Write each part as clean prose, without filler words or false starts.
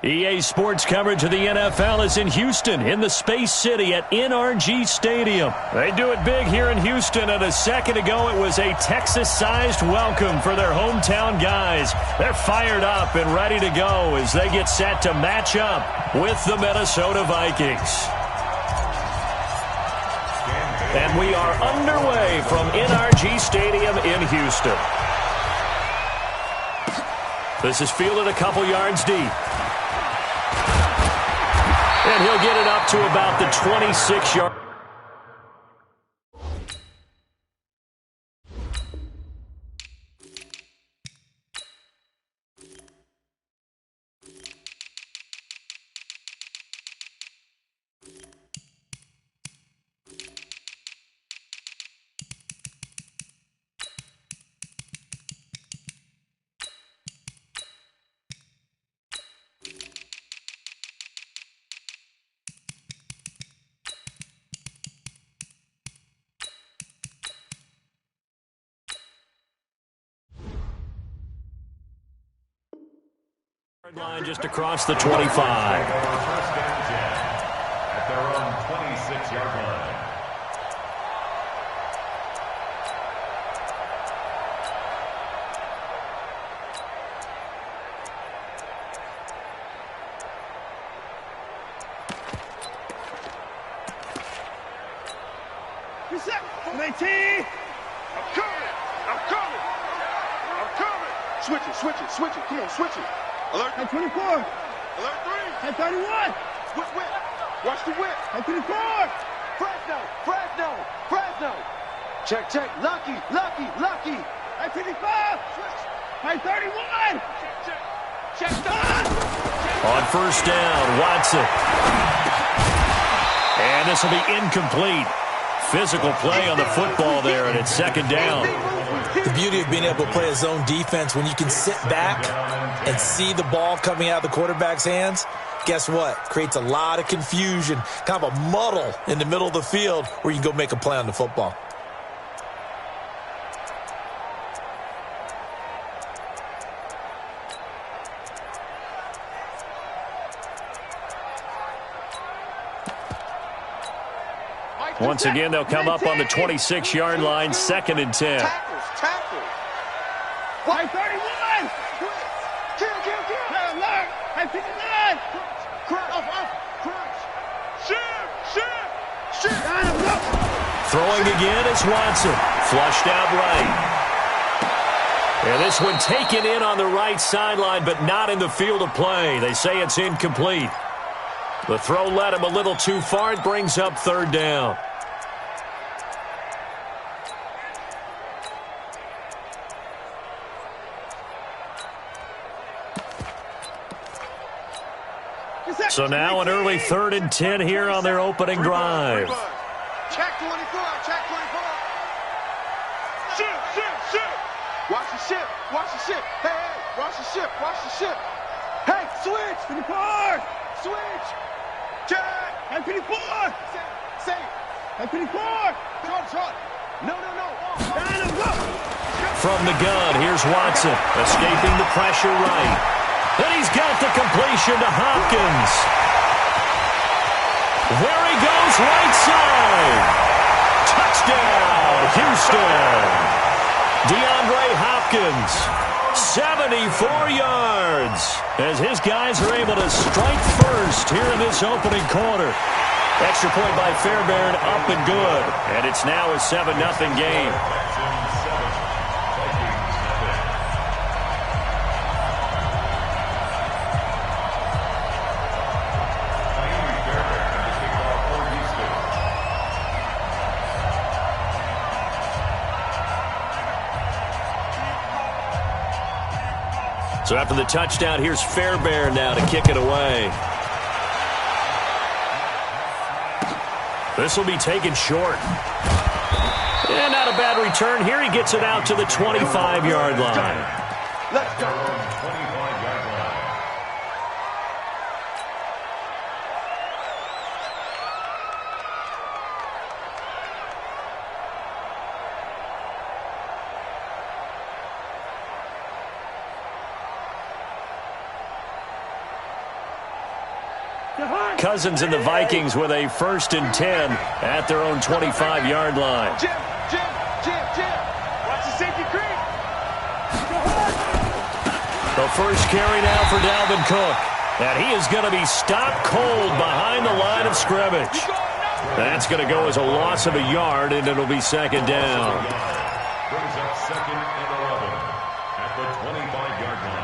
EA Sports coverage of the NFL is in Houston, in the Space City at NRG Stadium. They do it big here in Houston, and a second ago it was a Texas-sized welcome for their hometown guys. They're fired up and ready to go as they get set to match up with the Minnesota Vikings. And we are underway from NRG Stadium in Houston. This is fielded a couple yards deep. And he'll get it up to about the 26-yard. Line just across the 25. First down, 10 at their own 26-yard line. Reset. 19. I'm coming. I'm coming. I'm coming. Switch it. Switch it. Switch it. Come on. Switch it. Alert. At 24. Alert 3. At 31. Whip, whip. Watch the whip. At 24. Fresno. Fresno. Fresno. Check, check. Lucky. Lucky. Lucky. At 25. Switch. At 31. Check, check. Check. On first down, Watson. And this will be incomplete. Physical play on the football there, and it's second down. The beauty of being able to play a zone defense, when you can sit back and see the ball coming out of the quarterback's hands, guess what? Creates a lot of confusion, kind of a muddle in the middle of the field where you can go make a play on the football. Once again, they'll come up on the 26-yard line, second and 10. Tackles, tackles. Why 31? Kill. Alert. At 59. Crunch. Off. Crunch. Shift. Throwing again is Watson. Flushed out right. And this one taken in on the right sideline, but not in the field of play. They say it's incomplete. The throw led him a little too far. It brings up third down. So now an early 3rd and 10 here on their opening drive. Check 24. Check 24. Ship. Watch the ship. Watch the ship. Hey. Watch the ship. Watch the ship. Hey. Switch. 24. Switch. Check. At 24. Say. At 24. Short. No. From the gun, here's Watson. Escaping the pressure right. And he's got the completion to Hopkins. There he goes, right side. Touchdown, Houston. DeAndre Hopkins, 74 yards, as his guys are able to strike first here in this opening quarter. Extra point by Fairbairn, up and good. And it's now a 7-0 game. So after the touchdown, here's Fairbairn now to kick it away. This will be taken short. And not a bad return here. He gets it out to the 25-yard line. Let's go. Cousins and the Vikings with a 1st and 10 at their own 25-yard line. Jim. Watch the safety creep. The first carry now for Dalvin Cook. And he is going to be stopped cold behind the line of scrimmage. That's going to go as a loss of a yard, and it'll be 2nd down. Brings up 2nd and 11 at the 25-yard line.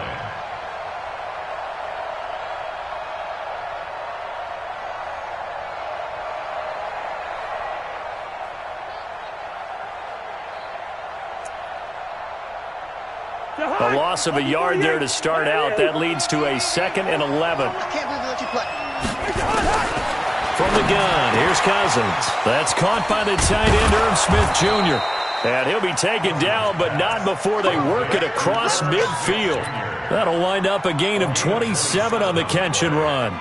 A loss of a yard there to start out. That leads to a 2nd and 11. I can't believe they let you play. From the gun, here's Cousins. That's caught by the tight end, Irv Smith Jr. And he'll be taken down, but not before they work it across midfield. That'll wind up a gain of 27 on the catch and run.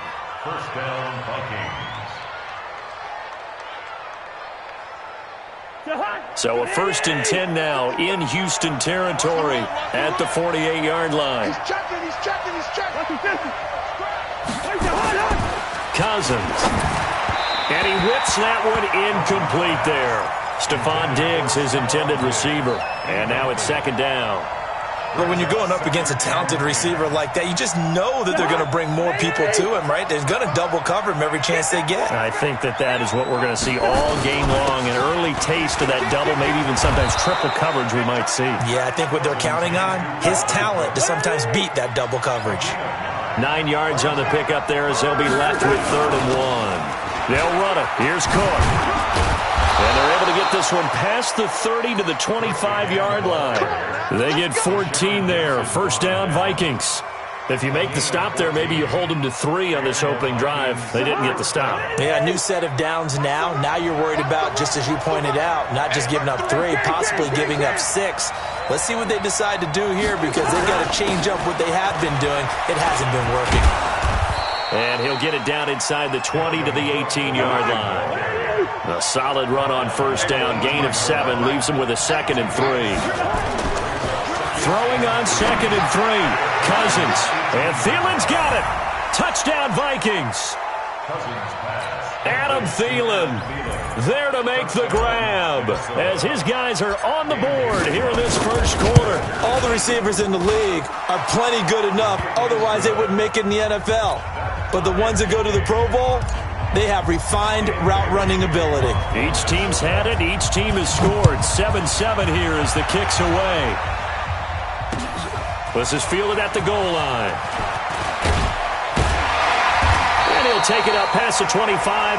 1st down, Vikings. So a 1st and 10 now in Houston territory at the 48-yard line. He's checking. Cousins. And he whips that one incomplete there. Stephon Diggs, his intended receiver. And now it's 2nd down. But when you're going up against a talented receiver like that, you just know that they're going to bring more people to him, right? They're going to double cover him every chance they get. I think that is what we're going to see all game long. An early taste of that double, maybe even sometimes triple coverage we might see. Yeah, I think what they're counting on, his talent to sometimes beat that double coverage. 9 yards on the pickup there as they'll be left with 3rd and 1. They'll run it. Here's Cook. And they're able to get this one past the 30 to the 25-yard line. They get 14 there. 1st down, Vikings. If you make the stop there, maybe you hold them to 3 on this opening drive. They didn't get the stop. Yeah, new set of downs now. Now you're worried about, just as you pointed out, not just giving up 3, possibly giving up 6. Let's see what they decide to do here because they've got to change up what they have been doing. It hasn't been working. And he'll get it down inside the 20 to the 18-yard line. A solid run on 1st down. Gain of 7 leaves him with a 2nd and 3. Throwing on 2nd and 3. Cousins. And Thielen's got it. Touchdown, Vikings. Adam Thielen there to make the grab as his guys are on the board here in this 1st quarter. All the receivers in the league are plenty good enough. Otherwise, they wouldn't make it in the NFL. But the ones that go to the Pro Bowl, they have refined route running ability. Each team's had it. Each team has scored. 7-7 here as the kick's away. This is fielded at the goal line. And he'll take it up past the 25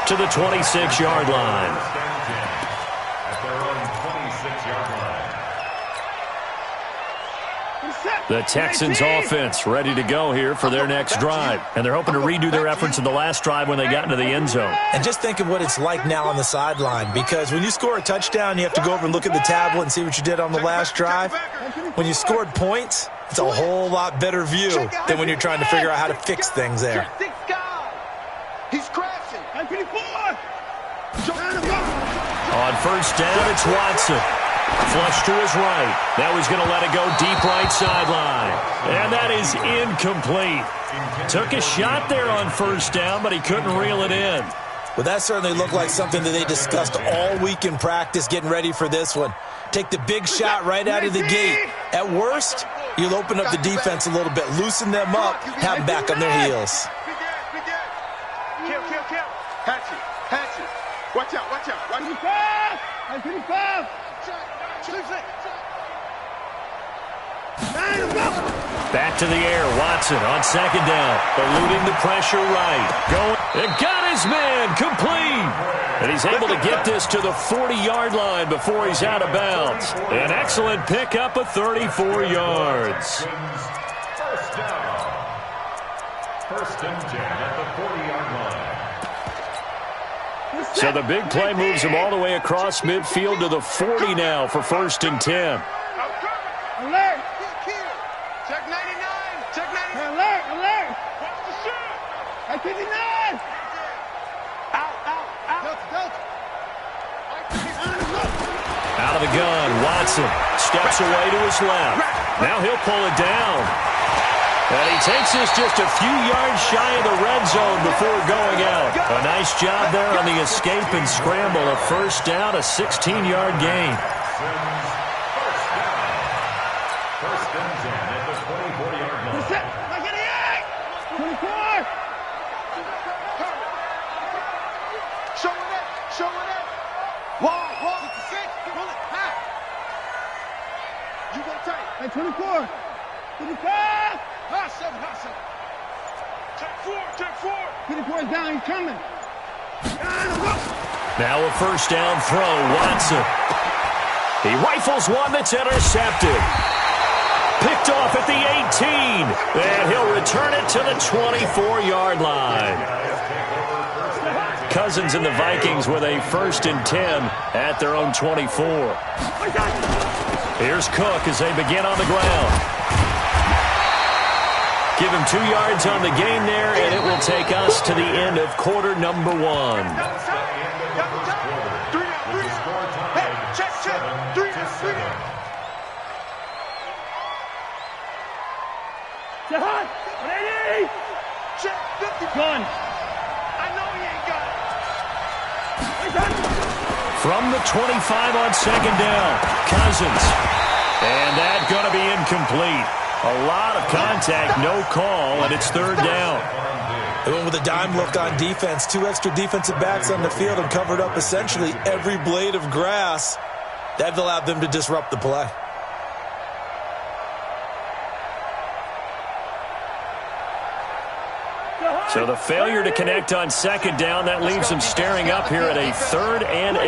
to the 26-yard line. At their own 26-yard line. The Texans offense ready to go here for their next drive. And they're hoping to redo their efforts in the last drive when they got into the end zone. And just think of what it's like now on the sideline, because when you score a touchdown, you have to go over and look at the tablet and see what you did on the last drive. When you scored points, it's a whole lot better view than when you're trying to figure out how to fix things there. He's crashing. On 1st down, it's Watson. Flush to his right. Now he's going to let it go deep right sideline. And that is incomplete. Took a shot there on 1st down, but he couldn't reel it in. Well, that certainly looked like something that they discussed all week in practice getting ready for this one. Take the big shot right out of the gate. At worst, you'll open up the defense a little bit, loosen them up, have them back on their heels. Kill. Hatch it. Watch out. Watch it. Back to the air. Watson on 2nd down. Eluding the pressure right. Going. And got his man complete. And he's able to get this to the 40-yard line before he's out of bounds. An excellent pickup of 34 yards. 1st down. 1st and 10 at the 40-yard line. So the big play moves him all the way across midfield to the 40 now for 1st and 10. Alert. Check 99. Alert. Watch the shot. At 59. Out. Out of the gun, Watson steps away to his left. Now he'll pull it down. And he takes this just a few yards shy of the red zone before going out. A nice job there on the escape and scramble. A first down, a 16-yard gain. First and 10 at the 24-yard line. 24. Show it up. Show it up. Wall. 66. Pull it. High. You go tight. Hey, 24. 25. High 7. Take 4. 24 is down. He's coming. Now a first down throw. Watson. He rifles one that's intercepted. Picked off at the 18. And he'll return it to the 24-yard line. Cousins and the Vikings with a first and 10 at their own 24. Here's Cook as they begin on the ground. Give him 2 yards on the gain there, and it will take us to the end of quarter number 1. Jahan, 180. Check 50. Gun. I know he ain't got it. From the 25 on second down, Cousins. And that's going to be incomplete. A lot of contact, no call, and it's third down. They went with a dime look on defense. 2 extra defensive backs on the field and covered up essentially every blade of grass. That allowed them to disrupt the play. So the failure to connect on second down, that leaves them staring up here at a 3rd and 8.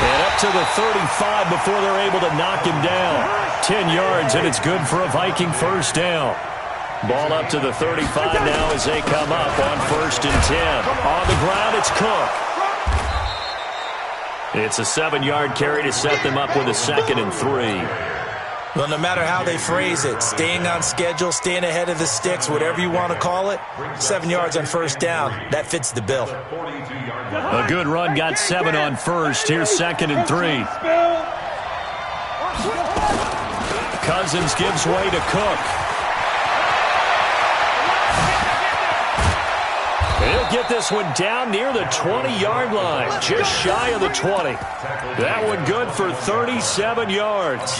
And up to the 35 before they're able to knock him down. 10 yards, and it's good for a Viking first down. Ball up to the 35 now as they come up on first and 10. On the ground, it's Cook. It's a 7-yard carry to set them up with a 2nd and 3. Well, no matter how they phrase it, staying on schedule, staying ahead of the sticks, whatever you want to call it, 7 yards on first down, that fits the bill. A good run, got 7 on first. Here's 2nd and 3. Cousins gives way to Cook. He'll get this one down near the 20-yard line, just shy of the 20. That one good for 37 yards.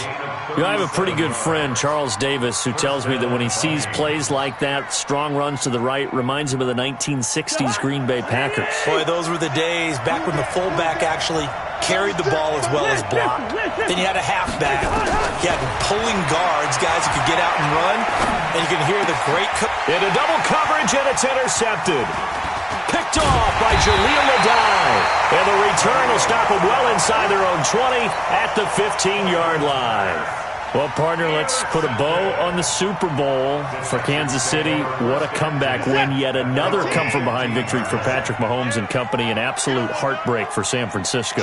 You know, I have a pretty good friend, Charles Davis, who tells me that when he sees plays like that, strong runs to the right, reminds him of the 1960s Green Bay Packers. Boy, those were the days back when the fullback actually carried the ball as well as blocked. Then you had a halfback. You had pulling guards, guys who could get out and run, and you can hear the great... Into double coverage, and it's intercepted. Picked off by Jaleel Adai. And the return will stop them well inside their own 20 at the 15-yard line. Well, partner, let's put a bow on the Super Bowl for Kansas City. What a comeback win. Yet another come-from-behind victory for Patrick Mahomes and company. An absolute heartbreak for San Francisco.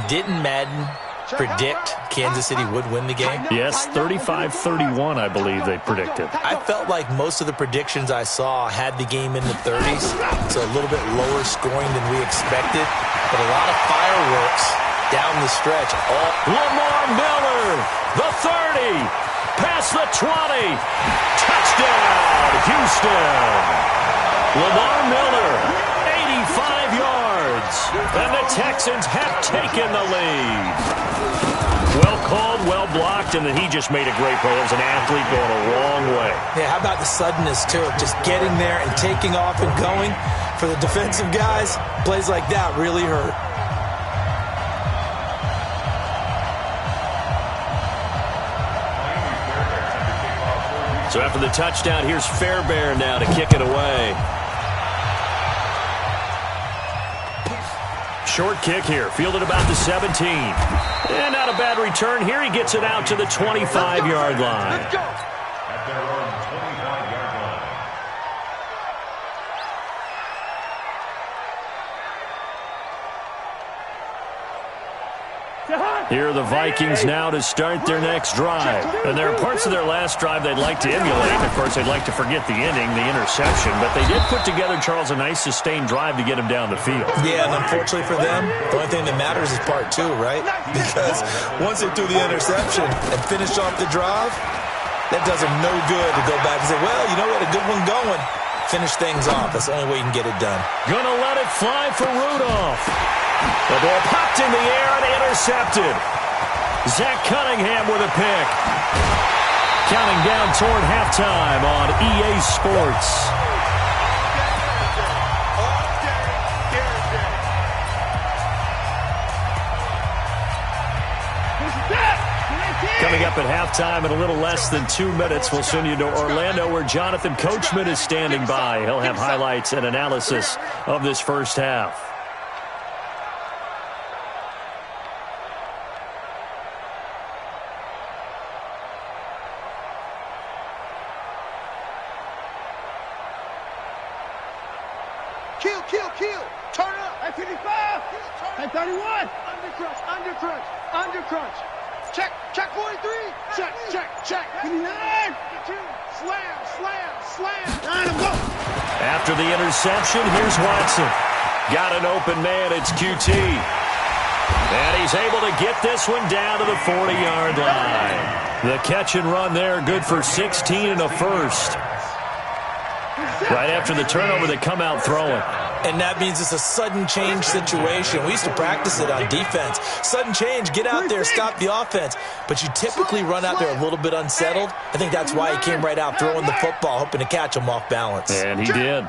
Didn't Madden predict Kansas City would win the game? Yes, 35-31, I believe they predicted. I felt like most of the predictions I saw had the game in the 30s, so a little bit lower scoring than we expected, but a lot of fireworks down the stretch. Lamar Miller, the 30, past the 20, touchdown, Houston. Lamar Miller, 85 yards, and the Texans have taken the lead. Well called, well blocked, and then he just made a great play. As an athlete going a long way. Yeah, how about the suddenness, too, of just getting there and taking off and going? For the defensive guys, plays like that really hurt. So after the touchdown, here's Fairbairn now to kick it away. Short kick here, fielded about the 17. And not a bad return here. He gets it out to the 25-yard line. Let's go. At their own 25-yard line. Here are the Vikings now to start their next drive. And there are parts of their last drive they'd like to emulate. Of course, they'd like to forget the inning, the interception. But they did put together, Charles, a nice sustained drive to get him down the field. Yeah, and unfortunately for them, the only thing that matters is part two, right? Because once they threw the interception and finished off the drive, that does them no good to go back and say, well, you know what, a good one going. Finish things off. That's the only way you can get it done. Gonna let it fly for Rudolph. The ball popped in the air and intercepted. Zach Cunningham with a pick. Counting down toward halftime on EA Sports. Coming up at halftime in a little less than 2 minutes, we'll send you to Orlando where Jonathan Coachman is standing by. He'll have highlights and analysis of this first half. Kill. Turn up. At 55. At 31. Undercrunch. Check 43. Check. 59. Slam. 9, go. After the interception, here's Watson. Got an open man, it's QT. And he's able to get this one down to the 40-yard line. The catch and run there, good for 16 and a first. Right after the turnover, they come out throwing. And that means it's a sudden change situation. We used to practice it on defense. Sudden change, get out there, stop the offense. But you typically run out there a little bit unsettled. I think that's why he came right out throwing the football, hoping to catch him off balance. And he did.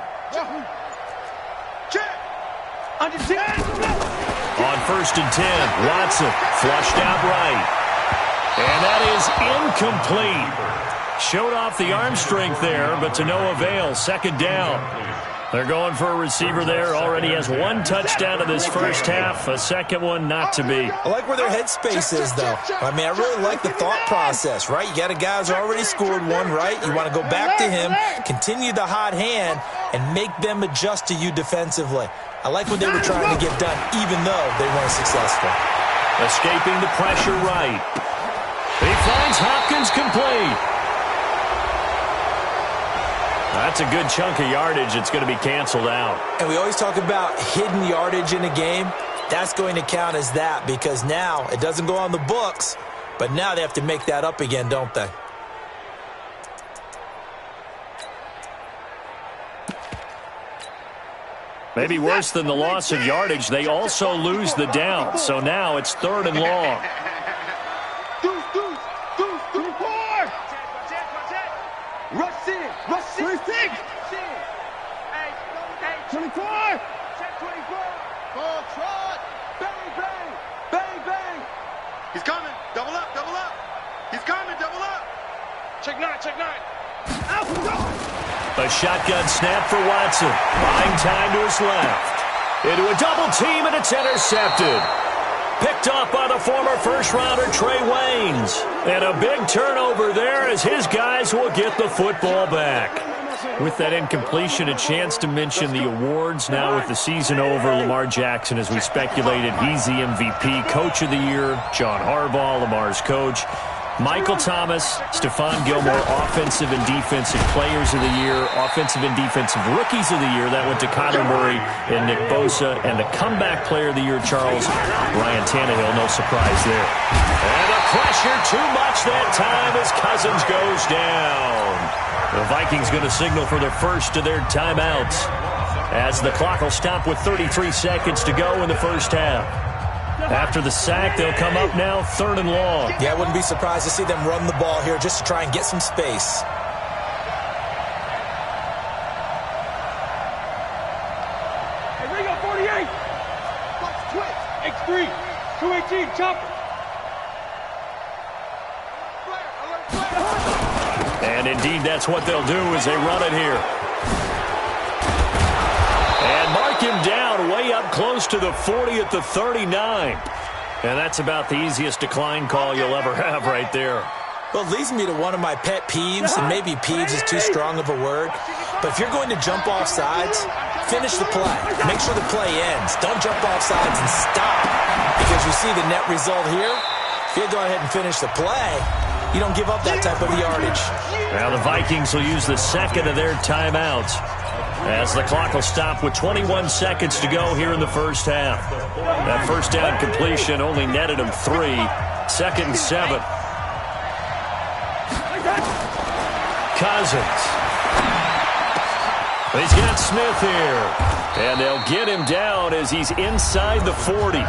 Under 10. On 1st and 10, Watson flushed out right. And that is incomplete. Showed off the arm strength there, but to no avail. 2nd down. They're going for a receiver there. Already has 1 touchdown in this first half. A second one not to be. I like where their headspace is, though. I mean, I really like the thought process, right? You got a guy who's already scored one, right? You want to go back to him, continue the hot hand, and make them adjust to you defensively. I like what they were trying to get done, even though they weren't successful. Escaping the pressure right. He finds Hopkins complete. That's a good chunk of yardage. It's going to be canceled out. And we always talk about hidden yardage in a game. That's going to count as that because now it doesn't go on the books, but now they have to make that up again, don't they? Maybe worse than the loss of yardage, they also lose the down. So now it's 3rd and long. Rush 26. 24. Check 24. Ball trot. Bang. He's coming. Double up. He's coming. Double up. Check 9. Out. Go. A shotgun snap for Watson. Buying time to his left. Into a double team, and it's intercepted. Picked off by the former first-rounder Trey Waynes. And a big turnover there as his guys will get the football back. With that incompletion, a chance to mention the awards. Now with the season over, Lamar Jackson, as we speculated, he's the MVP. Coach of the Year, John Harbaugh, Lamar's coach. Michael Thomas, Stephon Gilmore, Offensive and Defensive Players of the Year, Offensive and Defensive Rookies of the Year. That went to Kyler Murray and Nick Bosa. And the Comeback Player of the Year, Charles, Ryan Tannehill. No surprise there. And the pressure too much that time as Cousins goes down. The Vikings going to signal for the first of their timeouts as the clock will stop with 33 seconds to go in the first half. After the sack, they'll come up now 3rd and long. Yeah, I wouldn't be surprised to see them run the ball here just to try and get some space. Hey, Ringo, 48. Watch twitch. X3. 218. Chopper. And indeed, that's what they'll do as they run it here. And mark him down way up close to the 40 at the 39. And that's about the easiest decline call you'll ever have right there. Well, it leads me to one of my pet peeves, and maybe peeves is too strong of a word, but if you're going to jump off sides, finish the play. Make sure the play ends. Don't jump off sides and stop. Because you see the net result here. If you go ahead and finish the play, you don't give up that type of yardage. Now the Vikings will use the second of their timeouts as the clock will stop with 21 seconds to go here in the first half. That first down completion only netted him 3. 2nd and 7. Cousins. He's got Smith here. And they'll get him down as he's inside the 40.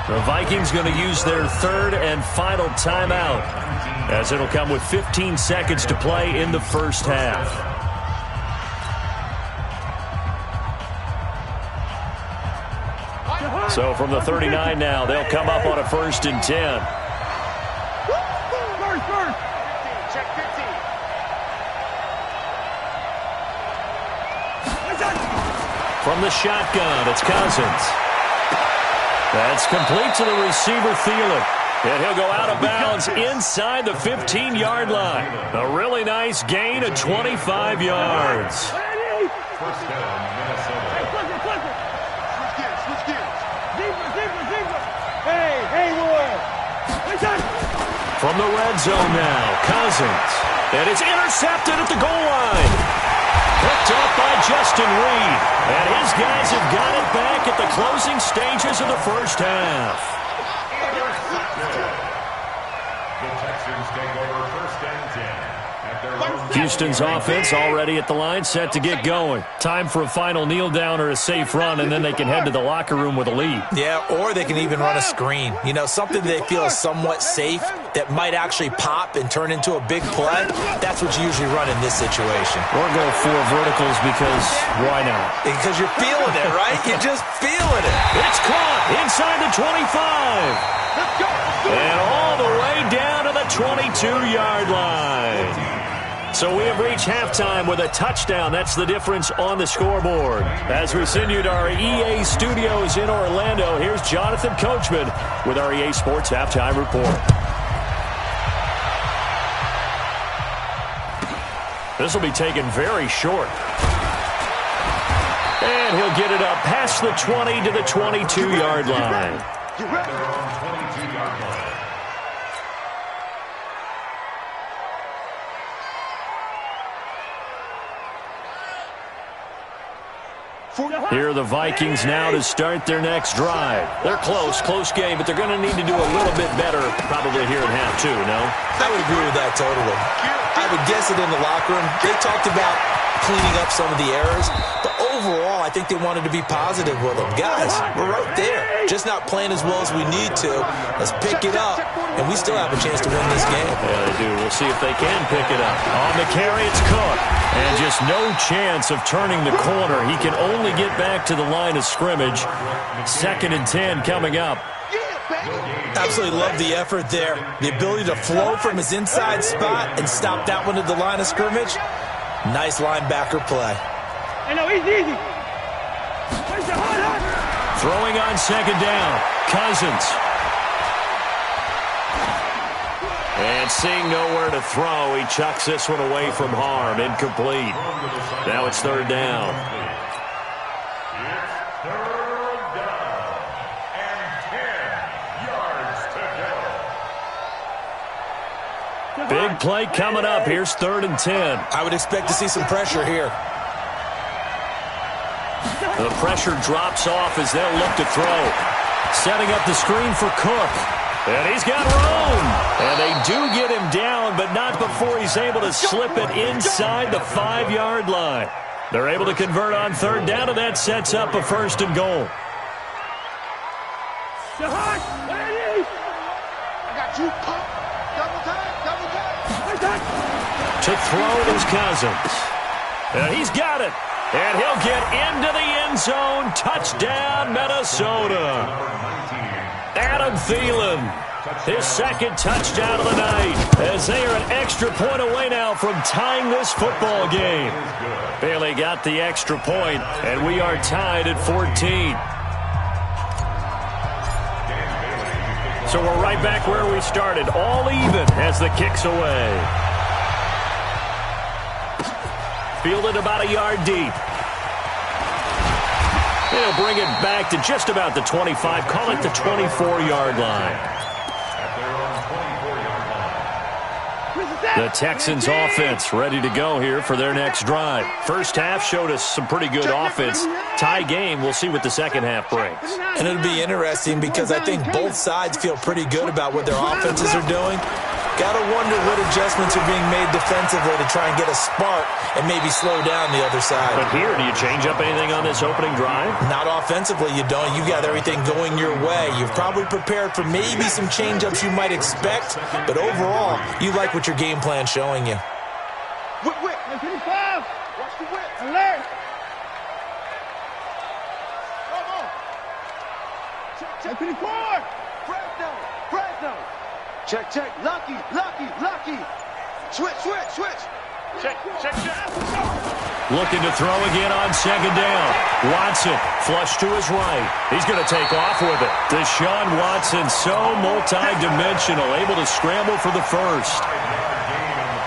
The Vikings going to use their third and final timeout, as it'll come with 15 seconds to play in the first half. So from the 39 now, they'll come up on a 1st and 10. Check 15. From the shotgun, it's Cousins. That's complete to the receiver, Thielen. And he'll go out of bounds inside the 15-yard line. A really nice gain of 25 yards. First down, Minnesota. Switch gears. Deeper. Hey, Ward. From the red zone now, Cousins. And it's intercepted at the goal line. Picked up by Justin Reed. And his guys have got it back at the closing stages of the first half. The Texans take over 1st and 10. Houston's offense already at the line, set to get going. Time for a final kneel down or a safe run, and then they can head to the locker room with a lead. Yeah, or they can even run a screen. You know, something they feel is somewhat safe that might actually pop and turn into a big play. That's what you usually run in this situation. Or go 4 verticals because why not? Because you're feeling it, right? You're just feeling it. It's caught inside the 25. And all the way down to the 22-yard line. So we have reached halftime with a touchdown. That's the difference on the scoreboard. As we send you to our EA studios in Orlando, here's Jonathan Coachman with our EA Sports Halftime Report. This will be taken very short. And he'll get it up past the 20 to the 22-yard line. Their own 22-yard line. Here are the Vikings now to start their next drive. They're close game, but they're going to need to do a little bit better probably here in half 2, no? I would agree with that totally. I would guess it in the locker room. They talked about cleaning up some of the errors, but overall, I think they wanted to be positive with them. Guys, we're right there. Just not playing as well as we need to. Let's pick it up, and we still have a chance to win this game. Yeah, they do. We'll see if they can pick it up. On the carry, it's Cook. And just no chance of turning the corner. He can only get back to the line of scrimmage. 2nd and 10 coming up. Absolutely love the effort there. The ability to flow from his inside spot and stop that one at the line of scrimmage. Nice linebacker play. Easy. Throwing on 2nd down. Cousins. And seeing nowhere to throw, he chucks this one away from harm. Incomplete. Now it's 3rd down. It's 3rd down and 10 yards to go. Big play coming up. Here's 3rd and 10. I would expect to see some pressure here. The pressure drops off as they'll look to throw. Setting up the screen for Cook. And he's got room. And they do get him down, but not before he's able to slip it inside the 5-yard line. They're able to convert on 3rd down, and that sets up a 1st and goal. I got you. Double time. To throw is Cousins. And he's got it. And he'll get into the end zone. Touchdown, Minnesota. Adam Thielen, his 2nd touchdown of the night, as they are an extra point away now from tying this football game. Bailey got the extra point, and we are tied at 14. So we're right back where we started, all even as the kick's away. Fielded about a yard deep. They'll bring it back to just about the 25. Call it the 24-yard line. The Texans offense ready to go here for their next drive. First half showed us some pretty good offense. Tie game, we'll see what the second half brings. And it'll be interesting because I think both sides feel pretty good about what their offenses are doing. Got to wonder what adjustments are being made defensively to try and get a spark and maybe slow down the other side. But here, do you change up anything on this opening drive? Not offensively, you don't. You got everything going your way. You've probably prepared for maybe some change-ups you might expect, but overall, you like what your game plan's showing you. Whip, whip. 25. Watch the whip. Alert. Come on. Check 24. Fresno. Check. Lucky. Switch. Check. Looking to throw again on second down. Watson, flush to his right. He's going to take off with it. Deshaun Watson, so multi-dimensional, able to scramble for the first.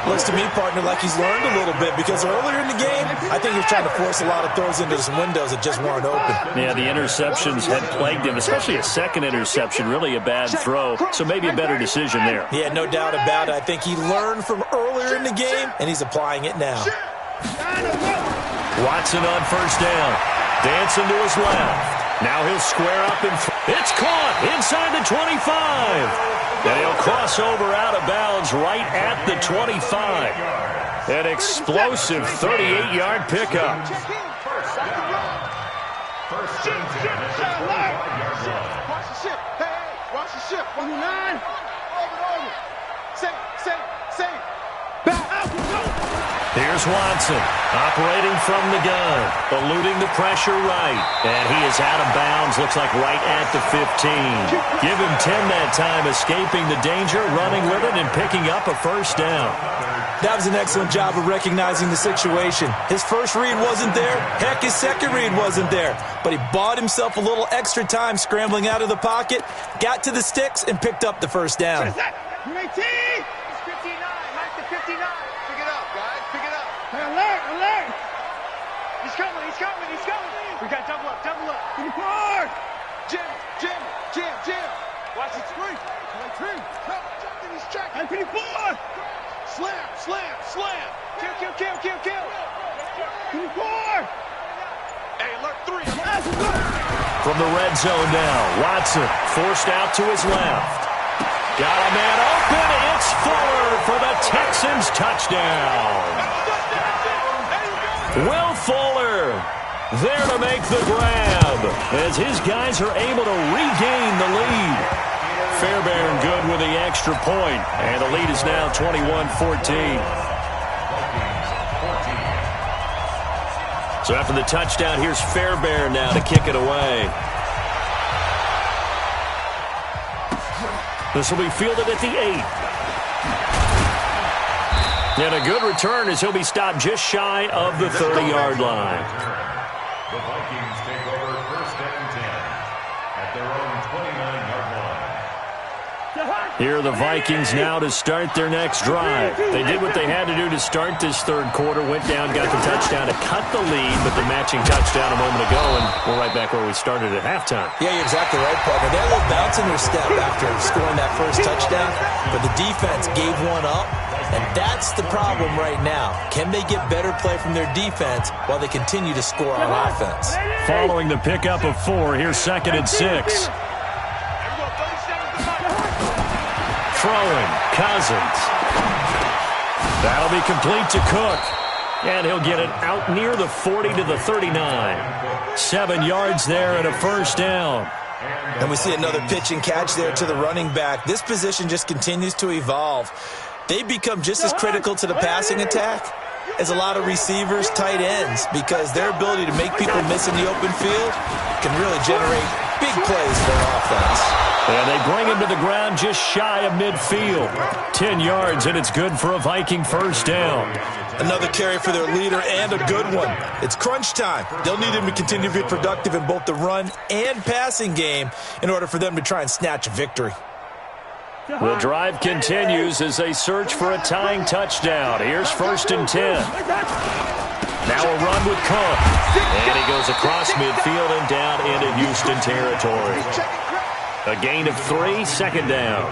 Looks to me, partner, like he's learned a little bit because earlier in the game, I think he was trying to force a lot of throws into some windows that just weren't open. Yeah, the interceptions had plagued him, especially a second interception, really a bad throw, so maybe a better decision there. Yeah, no doubt about it. I think he learned from earlier in the game, and he's applying it now. Watson on first down, dancing to his left. Now he'll square up and it's caught inside the 25. And he'll cross over out of bounds right at the 25. An explosive 38-yard pickup. Watch the ship. 29. Over. Save. Here's Watson, operating from the gun, eluding the pressure right. And he is out of bounds, looks like right at the 15. Give him 10 that time, escaping the danger, running with it, and picking up a first down. That was an excellent job of recognizing the situation. His first read wasn't there. Heck, his second read wasn't there. But he bought himself a little extra time scrambling out of the pocket, got to the sticks, and picked up the first down. 19. It's 59. Mike the 59. Pick it up, guys. Pick it up. Alert. He's coming. We got double up. 24. Jim. Watch it. Screen. He's checking. 24. Slam. Kill. 24. Hey, alert 3. From the red zone now, Watson forced out to his left. Got a man open. It's Fuller for the Texans touchdown. Will Fuller there to make the grab as his guys are able to regain the lead. Fairbairn good with the extra point, and the lead is now 21-14. So after the touchdown, here's Fairbairn now to kick it away. This will be fielded at the 8. And a good return as he'll be stopped just shy of the 30-yard line. The Vikings take over first and 10 at their own 29-yard line. Here are the Vikings now to start their next drive. They did what they had to do to start this third quarter, went down, got the touchdown to cut the lead, but the matching touchdown a moment ago, and we're right back where we started at halftime. Yeah, you're exactly right, partner. They had a little bounce in their step after scoring that first touchdown, but the defense gave one up, and that's the problem right now. Can they get better play from their defense while they continue to score on offense? Following the pickup of 4, here's 2nd and 6. Throwing, Cousins. That'll be complete to Cook. And he'll get it out near the 40 to the 39. 7 yards there and a first down. And we see another pitch and catch there to the running back. This position just continues to evolve. They become just as critical to the passing attack as a lot of receivers, tight ends, because their ability to make people miss in the open field can really generate big plays for an offense. And they bring him to the ground just shy of midfield. 10 yards, and it's good for a Viking first down. Another carry for their leader, and a good one. It's crunch time. They'll need him to continue to be productive in both the run and passing game in order for them to try and snatch a victory. The drive continues as they search for a tying touchdown. Here's 1st and 10. Now a run with Cook. And he goes is across midfield and down into Houston territory. A gain of 3, second down.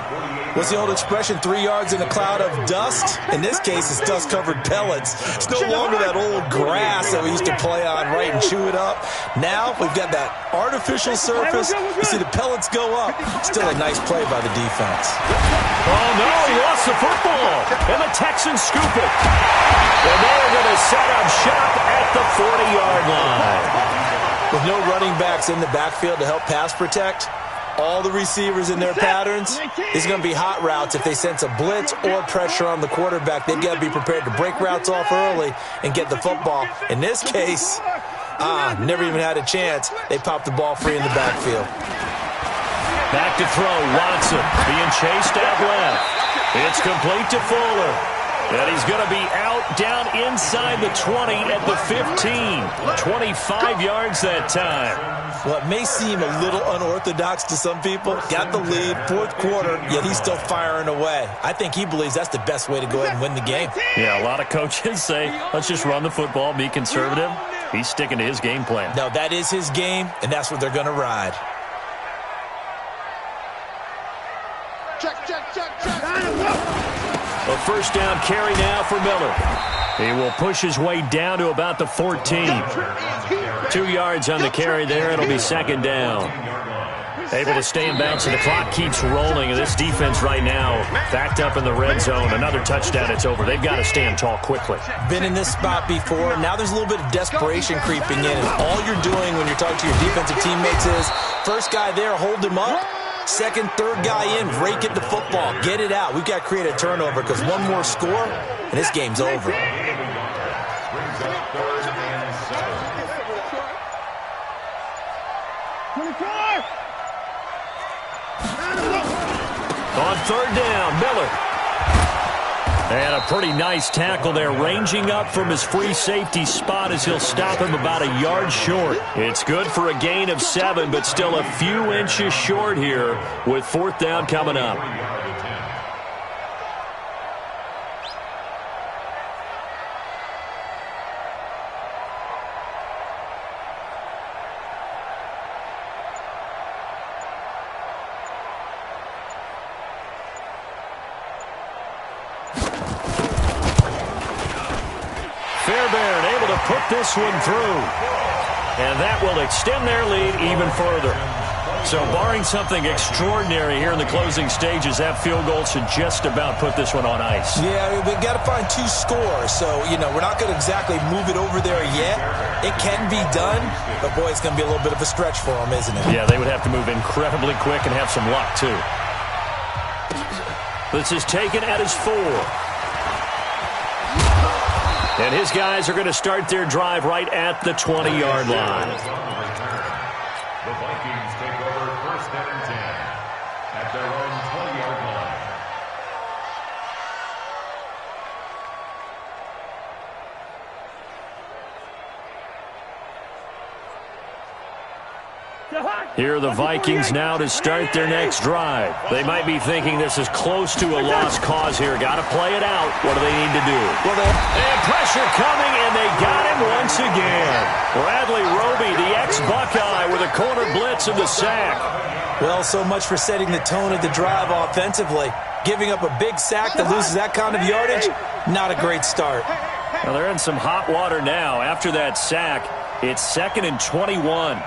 What's the old expression, 3 yards in a cloud of dust? In this case, it's dust-covered pellets. It's no longer that old grass that we used to play on, right, and chew it up. Now we've got that artificial surface. You see the pellets go up. Still a nice play by the defense. Oh, no, he lost the football. And the Texans scoop it. And they're going to set up shop at the 40-yard line. With no running backs in the backfield to help pass protect, all the receivers in their patterns, it's going to be hot routes. If they sense a blitz or pressure on the quarterback, they've got to be prepared to break routes off early and get the football. In this case, never even had a chance. They popped the ball free in the backfield. Back to throw, Watson being chased out left. It's complete to Fuller. And he's going to be out down inside the 20 at the 15. 25 yards that time. Well, it may seem a little unorthodox to some people. Got the lead, fourth quarter, yet he's still firing away. I think he believes that's the best way to go ahead and win the game. Yeah, a lot of coaches say, let's just run the football, be conservative. He's sticking to his game plan. No, that is his game, and that's what they're going to ride. A first down carry now for Miller. He will push his way down to about the 14. 2 yards on the carry there. It'll be second down. Able to stay in bounds, and the clock keeps rolling. And this defense right now backed up in the red zone. Another touchdown, it's over. They've got to stand tall quickly. Been in this spot before. Now there's a little bit of desperation creeping in. And all you're doing when you're talking to your defensive teammates is, first guy there, hold him up. Second, third guy in, rake it to football. Get it out. We've got to create a turnover because one more score, and this game's over. On third down, Miller. And a pretty nice tackle there, ranging up from his free safety spot as he'll stop him about a yard short. It's good for a gain of 7, but still a few inches short here with fourth down coming up. Put this one through, and that will extend their lead even further. So barring something extraordinary here in the closing stages, that field goal should just about put this one on ice. Yeah, we've got to find 2 scores, so, we're not going to exactly move it over there yet. It can be done, but, boy, it's going to be a little bit of a stretch for them, isn't it? Yeah, they would have to move incredibly quick and have some luck, too. This is taken at his 4. And his guys are going to start their drive right at the 20-yard line. The Vikings take over first and 10 at their own 20-yard line. Here are the Vikings now to start their next drive. They might be thinking this is close to a lost cause here. Got to play it out. What do they need to do? And pressure coming, and they got him once again. Bradley Roby, the ex-Buckeye, with a corner blitz and the sack. Well, so much for setting the tone of the drive offensively. Giving up a big sack that loses that kind of yardage, not a great start. Well, they're in some hot water now. After that sack, it's 2nd and 21.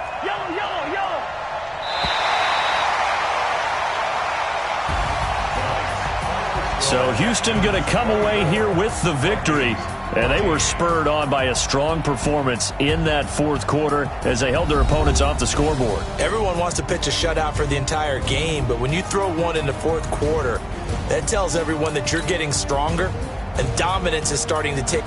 So Houston going to come away here with the victory. And they were spurred on by a strong performance in that fourth quarter as they held their opponents off the scoreboard. Everyone wants to pitch a shutout for the entire game, but when you throw one in the fourth quarter, that tells everyone that you're getting stronger and dominance is starting to take